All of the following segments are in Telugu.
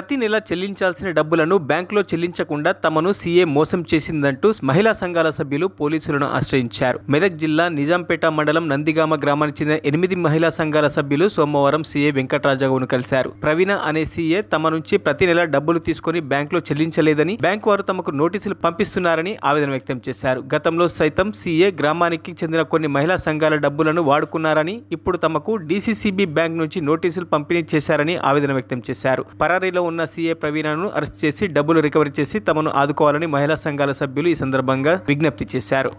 ప్రతి నెల చెల్లించాల్సిన డబ్బులను బ్యాంకులో చెల్లించకుండా తమను సీఏ మోసం చేసిందంటూ మహిళా సంఘాల సభ్యులు పోలీసులను ఆశ్రయించారు. మెదక్ జిల్లా నిజాంపేట మండలం నందిగామ గ్రామానికి చెందిన 8 మహిళా సంఘాల సభ్యులు సోమవారం సీఏ వెంకటరాజావును కలిశారు. ప్రవీణ అనే సీఏ తమ నుంచి ప్రతి నెల డబ్బులు తీసుకుని బ్యాంకులో చెల్లించలేదని, బ్యాంకు వారు తమకు నోటీసులు పంపిస్తున్నారని ఆవేదన వ్యక్తం చేశారు. గతంలో సైతం సీఏ గ్రామానికి చెందిన కొన్ని మహిళా సంఘాల డబ్బులను వాడుకున్నారని, ఇప్పుడు తమకు డీసీసీబీ బ్యాంక్ నుంచి నోటీసులు పంపిణీ చేశారని ఆవేదన వ్యక్తం చేశారు. పరారీలో ఉన్న సీఏ ప్రవీణను అరెస్ట్ చేసి డబ్బులు రికవరీ చేసి తమను ఆదుకోవాలని మహిళా సంఘాల సభ్యులు ఈ సందర్భంగా విజ్ఞప్తి చేశారు.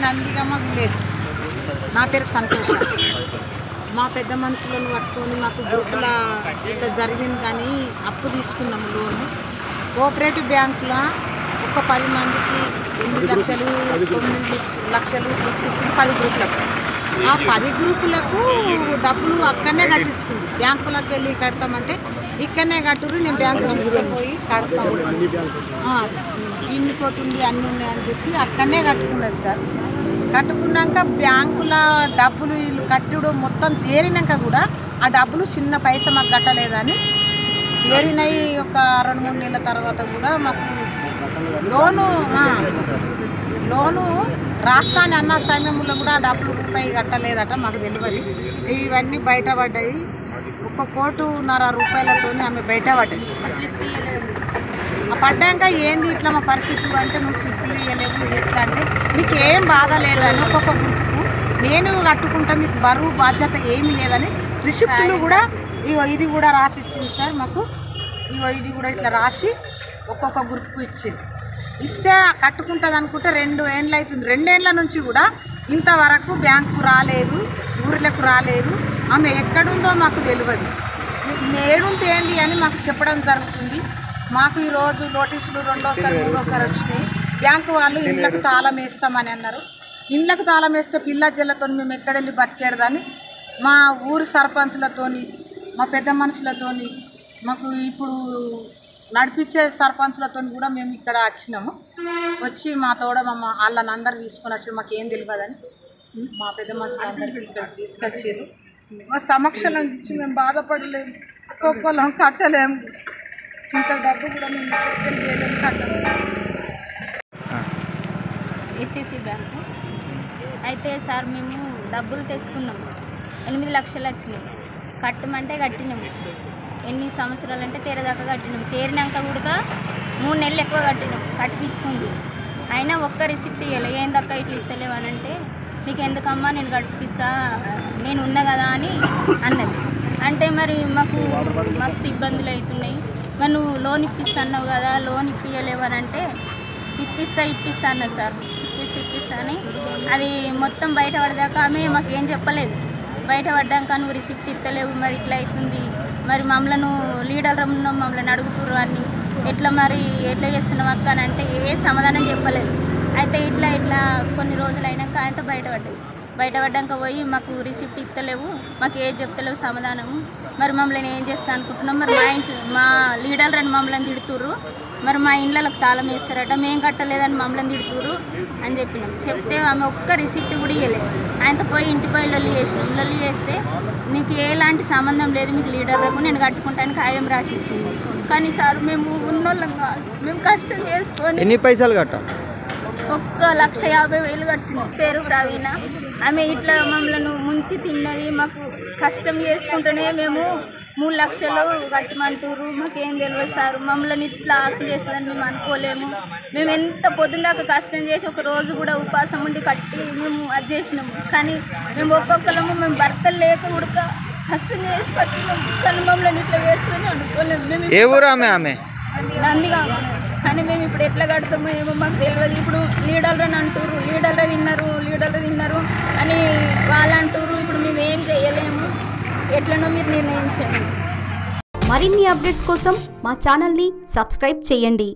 నందిగామ విలేజ్. నా పేరు సంతోష. మా పెద్ద మనుషులను పట్టుకొని మాకు గ్రూపుల ఇట్లా జరిగిందని అప్పు తీసుకున్నాము లోను. కోఆపరేటివ్ బ్యాంకులో ఒక 10 మందికి 8 లక్షలు 9 లక్షలు ఇచ్చింది 10 గ్రూపులకు. ఆ 10 గ్రూపులకు డబ్బులు అక్కడనే కట్టించుకుంది. బ్యాంకులకు వెళ్ళి కడతామంటే ఇక్కడనే కట్టురు, నేను బ్యాంకు తీసుకుపోయి కడతాము, ఇన్ని కొట్టుండి అన్నీ ఉన్నాయని చెప్పి అక్కడనే కట్టుకున్నది సార్. కట్టుకున్నాక బ్యాంకుల డబ్బులు వీళ్ళు కట్టుడు మొత్తం తేరినాక కూడా ఆ డబ్బులు చిన్న పైసా మాకు కట్టలేదని తేరినాయి. ఒక 2-3 నెలల తర్వాత కూడా మాకు లోను రాస్తాని అన్న సమయంలో కూడా డబ్బులు రూపాయి కట్టలేదట, మాకు తెలియదు. ఇవన్నీ బయటపడ్డాయి. ఒక 1.5 రూపాయలతో ఆమె బయటపడ్డది. పడ్డాక ఏంది ఇట్లా మా పరిస్థితులు అంటే, నువ్వు సిప్పులు ఇవ్వలేవు ఎట్లా అంటే, మీకు ఏం బాధ లేదని ఒక్కొక్క గ్రూప్కు నేను కట్టుకుంటా, మీకు బరువు బాధ్యత ఏమి లేదని రిసిప్టులు కూడా ఇది కూడా రాసి ఇచ్చింది సార్ మాకు. ఇది కూడా ఇట్లా రాసి ఒక్కొక్క గ్రూప్కు ఇచ్చింది. ఇస్తే కట్టుకుంటుంది అనుకుంటే 2 ఏళ్ళు అవుతుంది. 2 ఏళ్ళ నుంచి కూడా ఇంతవరకు బ్యాంకు రాలేదు, ఊర్లకు రాలేదు. ఆమె ఎక్కడుందో మాకు తెలియదు. ఏడుంటే ఏంటి అని మాకు చెప్పడం జరుగుతుంది. మాకు ఈరోజు నోటీసులు 2వ సారి 3వ సారి వచ్చినాయి. బ్యాంకు వాళ్ళు ఇండ్లకు తాళం వేస్తామని అన్నారు. ఇండ్లకు తాళం వేస్తే పిల్ల జల్లతో మేము ఎక్కడెళ్ళి బతికేడదని మా ఊరు సర్పంచులతోని, మా పెద్ద మనుషులతోని, మాకు ఇప్పుడు నడిపించే సర్పంచులతో కూడా మేము ఇక్కడ వచ్చినాము. వచ్చి మా తోడ వాళ్ళని అందరు తీసుకొని వచ్చి మాకు ఏం తెలియదని మా పెద్ద మనుషులు అందరికీ ఇక్కడ తీసుకొచ్చారు. మా సమక్షంలో నుంచి మేము బాధపడలేము, ఒక్కొక్కళ్ళం కట్టలేము, ఇంత డబ్బు కూడా మేము చేయలేము, కట్టలేము. ఎస్సీసీ బ్యాంకు అయితే సార్ మేము డబ్బులు తెచ్చుకున్నాము. 8 లక్షలు వచ్చినాయి. కట్టమంటే కట్టినాము. ఎన్ని సంవత్సరాలు అంటే తేరేదాకా కట్టినాము. తేరినాక కూడా 3 నెలలు ఎక్కువ కట్టినాము. కట్టించుకుంది అయినా ఒక్క రిసిప్ట్ ఇవ్వలే. ఏందక్క ఇట్లా ఇస్తలేవు అని అంటే, నీకు ఎందుకమ్మా నేను కట్టిస్తా, నేను ఉన్నా కదా అని అన్నది. అంటే మరి మాకు మస్తు ఇబ్బందులు అవుతున్నాయి. మరి నువ్వు లోన్ ఇప్పిస్తున్నావు కదా, లోన్ ఇప్పియలేవు అని అంటే, ఇప్పిస్తా అన్నది సార్. ఇప్పిస్తా అని అది మొత్తం బయటపడదాకా ఆమె మాకు ఏం చెప్పలేదు. బయటపడ్డాక నువ్వు రిసిప్ట్ ఇస్తలేవు, మరి ఇట్లా అవుతుంది, మరి మమ్మల్ని లీడర్ ఉన్నాం, మమ్మల్ని అడుగుతుర్రు అని, ఎట్లా చేస్తున్నావు అక్క అని అంటే ఏ సమాధానం చెప్పలేదు. అయితే ఇట్లా కొన్ని రోజులు అయినాక ఆయనతో బయటపడ్డాక పోయి మాకు రిసిప్ట్ ఇస్తలేవు, మాకు ఏది చెప్తలేవు సమాధానము, మరి మమ్మల్ని ఏం చేస్తా అనుకుంటున్నాం, మరి మా లీడర్ అని మమ్మల్ని తిడుతుర్రు, మరి మా ఇండ్లకు తాళం వేస్తారట, మేము కట్టలేదని మమ్మల్ని తిడుతుర్రు అని చెప్పినాం. చెప్తే ఆమె ఒక్క రిసిప్ట్ కూడా ఇవ్వలేదు. ఆయనతో పోయి ఇంటికి పోయి లొల్లి చేస్తే, మీకు ఎలాంటి సంబంధం లేదు, మీకు లీడర్లకు నేను కట్టుకుంటానికి ఖాయం రాసి ఇచ్చింది. కానీ సార్ మేము ఉన్నోళ్ళం కాదు, మేము కష్టం చేసుకొని ఎన్ని పైసలు కట్ట 1,50,000 కట్టినాం. పేరు ప్రవీణ. ఆమె ఇట్లా మమ్మల్ని ముంచి తిన్నది. మాకు కష్టం చేసుకుంటూనే మేము 3 లక్షలు కట్టమంటారు, మాకేం తెలియదు సార్, మమ్మల్ని ఇట్లా ఆకలి చేస్తుందని మేము అనుకోలేము. మేము ఎంత పొద్దున్నాక కష్టం చేసి ఒక రోజు కూడా ఉపాసం ఉండి కట్టి మేము అది చేసినాము. కానీ మేము ఒక్కొక్కరము మేము భర్తలు లేక కూడా కష్టం చేసి కట్టినాము. కానీ మమ్మల్ని ఇట్లా చేస్తుందని అనుకోలేము. మేము ఏ ఊరు ఆమె నందిగా. కానీ మేము ఇప్పుడు ఎట్లా కడతామో ఏమో మాకు తెలియదు. ఇప్పుడు లీడర్లని అంటారు, లీడర్లు విన్నారు అని వాళ్ళు అంటారు. ఇప్పుడు మేము ఏం చేయలేము, ఎట్లనో మీరు నిర్ణయించండి. మరిన్ని అప్డేట్స్ కోసం మా ఛానల్ని సబ్స్క్రైబ్ చేయండి.